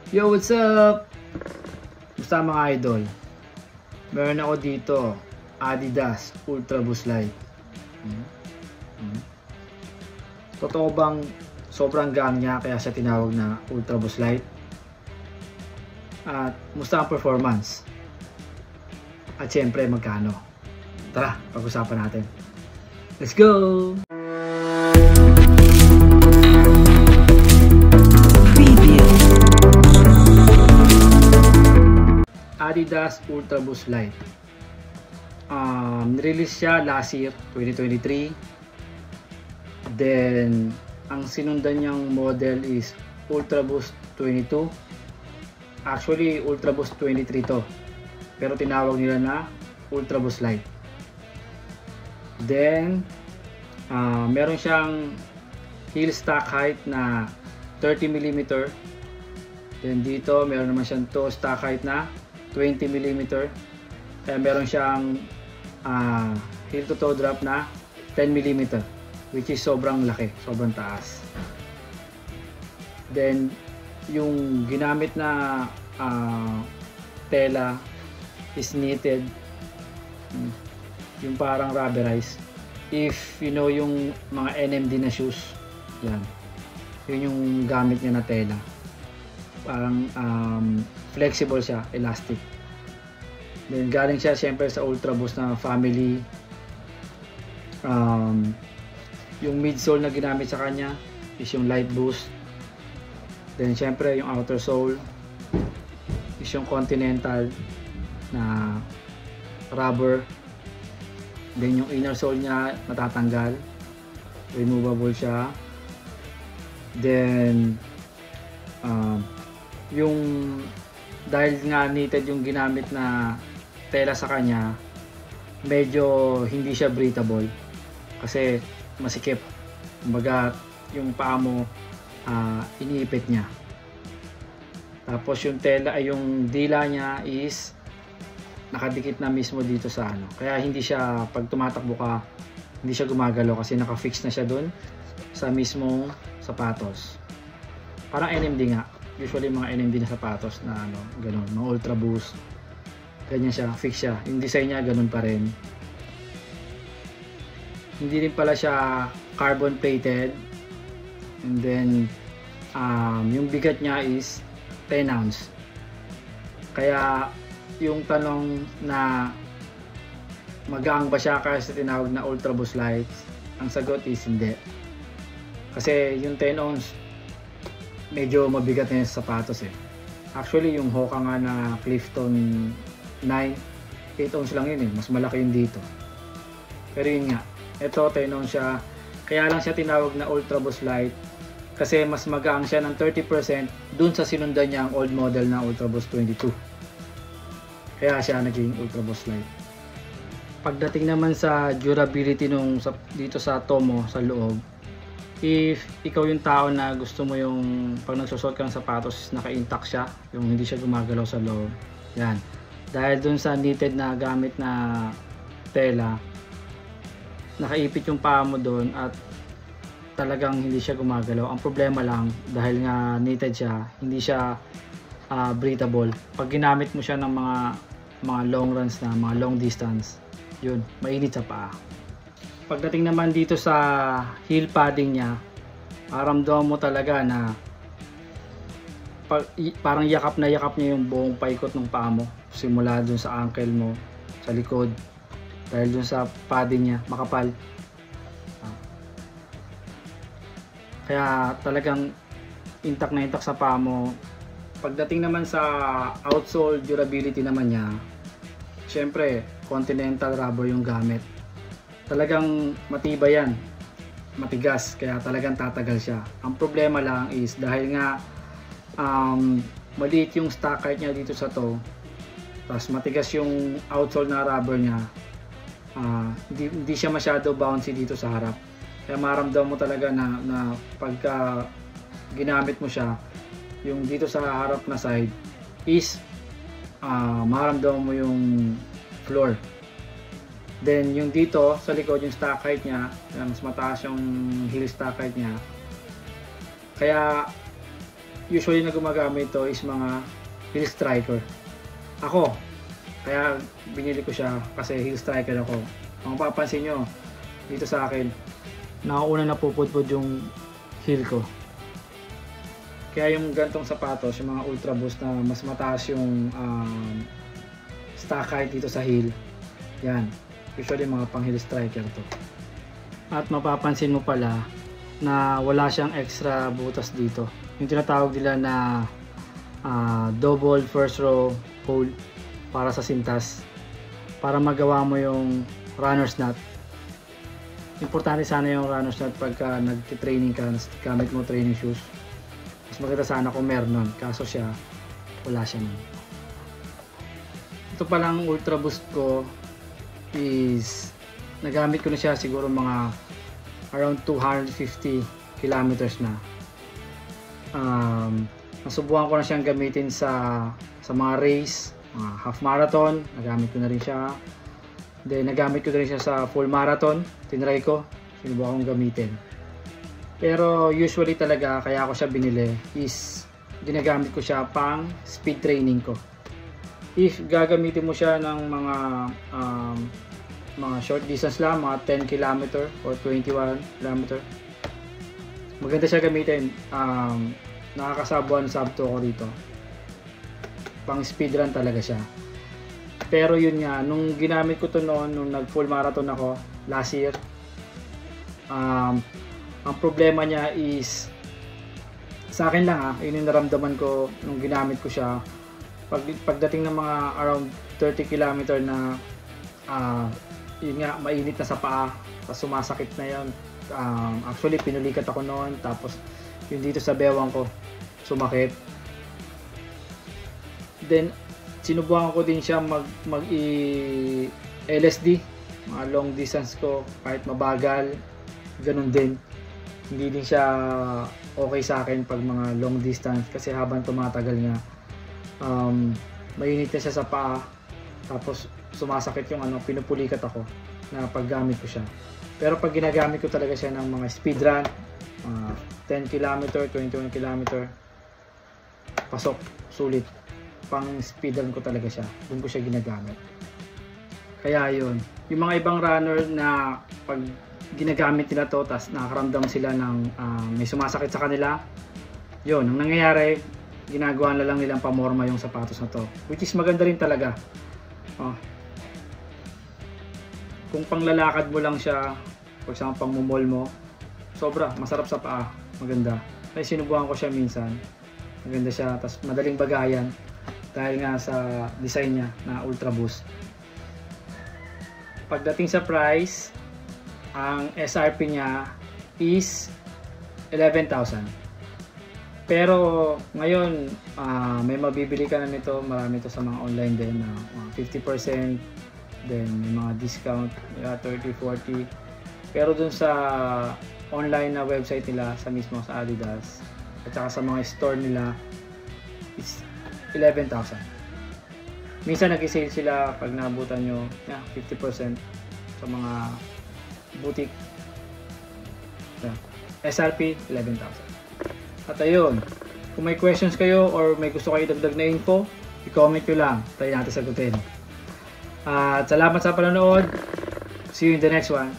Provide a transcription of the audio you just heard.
Yo, what's up? Basta mga idol, meron ako dito Adidas Ultra Boost Light. Totoo bang sobrang gang niya kaya siya tinawag na Ultra Boost Light? At musta ang performance? At syempre magkano? Tara, pag-usapan natin. Let's go! Adidas Ultra Boost Light. Nirelease siya last year, 2023. Then, ang sinundan niyang model is Ultra Boost 22. Actually, Ultra Boost 23 to. Pero tinawag nila na Ultra Boost Light. Then, meron siyang heel stock height na 30mm. Then dito, meron naman siyang toe stock height na 20mm. Kaya meron siyang heel to toe drop na 10mm, which is sobrang laki, sobrang taas. Then yung ginamit na tela is knitted, yung parang rubberized. If you know yung mga NMD na shoes, yan, yun yung gamit niya na tela. Parang flexible siya, elastic. Then galing siya syempre sa Ultra Boost na family. Yung midsole na ginamit sa kanya is yung Light Boost. Then syempre yung outer sole is yung Continental na rubber. Then yung inner sole niya matatanggal, removable siya. Then yung dahil nga knitted yung ginamit na tela sa kanya, medyo hindi siya breathable kasi masikip. Kumbaga yung paa mo iniipit niya. Tapos yung tela ay yung dila niya is nakadikit na mismo dito sa ano. Kaya hindi siya, pag tumatakbo ka, hindi siya gumagalaw kasi nakafix na siya dun sa mismong sapatos. Parang NMD nga. Usually mga NMD na sapatos na ano, ganun, mga Ultra Boost. Ganyan siya, fix siya. Yung design niya ganun pa rin. Hindi rin pala siya carbon plated. And then yung bigat niya is 10 ounce. Kaya yung tanong na magaang ba siya kasi tinawag na Ultra Boost Light, ang sagot is hindi. Kasi yung 10 ounce medyo mabigat na yung sapatos eh. Actually yung Hoka nga na Clifton 9, 8 ounce lang yun eh. Mas malaki yun dito. Pero yun nga, ito 10 ounce siya. Kaya lang siya tinawag na Ultra Boost Light kasi mas magaang siya ng 30% dun sa sinundan niya ang old model na Ultra Boost 22. Kaya siya naging Ultra Boost Light. Pagdating naman sa durability nung dito sa Tomo sa loob, if ikaw yung tao na gusto mo yung pag nagsusot ka ng sapatos naka-intact siya, yung hindi siya gumagalaw sa loob, yan, dahil dun sa knitted na gamit na tela, nakaipit yung paa mo dun at talagang hindi siya gumagalaw. Ang problema lang, dahil nga knitted siya, hindi siya breathable. Pag ginamit mo siya ng mga long runs na, mga long distance, yun, mainit sa paa. Pagdating naman dito sa heel padding niya, maramdaman mo talaga na parang yakap na yakap niya yung buong paikot ng paa mo, simula dun sa ankle mo, sa likod, dahil dun sa padding niya, makapal. Kaya talagang intact na intact sa paa mo. Pagdating naman sa outsole durability naman niya, syempre Continental rubber yung gamit. Talagang matibay yan, matigas, kaya talagang tatagal siya. Ang problema lang is dahil nga maliit yung stock height niya dito sa toe, tapos matigas yung outsole na rubber niya, hindi siya masyado bouncy dito sa harap. Kaya maramdaman mo talaga na pagka ginamit mo siya, yung dito sa harap na side is maramdaman mo yung floor. Then yung dito sa likod, yung stock height niya, mas mataas yung heel stock height niya. Kaya usually na gumagamit ito is mga heel striker. Ako, kaya binili ko siya kasi heel striker ako. Kung mapapansin nyo, dito sa akin, nakauna na pupudpud yung heel ko. Kaya yung gantong sapatos, yung mga Ultra Boost na mas mataas yung stock height dito sa heel, yan, usually mga pang heel striker to. At mapapansin mo pala na wala siyang extra butas dito, yung tinatawag nila na double first row hole para sa sintas, para magawa mo yung runner's knot. Importante sana yung runner's knot pagka nagtitraining ka, gamit mo training shoes. Mas maganda sana kung meron nun, kaso siya wala siya nun. Ito palang Ultra Boost ko is nagamit ko na siya siguro mga around 250 kilometers na. Nasubukan ko na siyang gamitin sa mga race, mga half marathon, nagamit ko na rin siya. Then nagamit ko na rin siya sa full marathon, tinry ko, sinubukan kong gamitin. Pero usually talaga kaya ako siya binili is ginagamit ko siya pang speed training ko. If gagamitin mo siya ng mga short distance lang, mga 10 km or 21 km, maganda siya gamitin. Nakakasabuan sabto ko rito, pang speed run talaga siya. Pero yun nga, nung ginamit ko to noon, nung nag full marathon ako last year, ang problema niya is, sa akin lang yun yung naramdaman ko nung ginamit ko siya. Pagdating ng mga around 30 km na, yun nga, mainit na sa paa, tapos sumasakit na yun. Actually, pinulikat ako noon, tapos yung dito sa bewang ko, sumakit. Then, sinubukan ko din siya LSD, mga long distance ko, kahit mabagal, ganun din. Hindi din siya okay sa akin pag mga long distance kasi habang tumatagal nga, mainit na siya sa paa, tapos sumasakit yung pinupulikat ako na paggamit ko siya. Pero pag ginagamit ko talaga siya ng mga speed run, 10 km, 21 km, pasok, sulit. Pang speed run ko talaga siya, doon ko siya ginagamit. Kaya yun, yung mga ibang runner na pag ginagamit nila to, tas nakakaramdam sila ng may sumasakit sa kanila, yun, ang nangyayari, ginagawa na lang nilang pamorma yung sapatos na to, which is maganda rin talaga. Kung panglalakad mo lang siya, for example pang mumol mo, sobra, masarap sa paa, maganda. Kaya sinubukan ko siya minsan, maganda siya, tas madaling bagayan dahil nga sa design niya na Ultra Boost. Pagdating sa price, ang SRP niya is 11,000. Pero ngayon, may mabibili ka na nito, marami ito sa mga online din na 50%, then may mga discount, 30, 40. Pero dun sa online na website nila, sa mismo sa Adidas, at saka sa mga store nila, it's 11,000. Minsan nag-sale sila pag naabutan nyo 50% sa mga boutique. SRP 11,000. At ayun, kung may questions kayo or may gusto kayo dagdag na info, i-comment nyo lang, tayo natin sagutin. At salamat sa panonood. See you in the next one.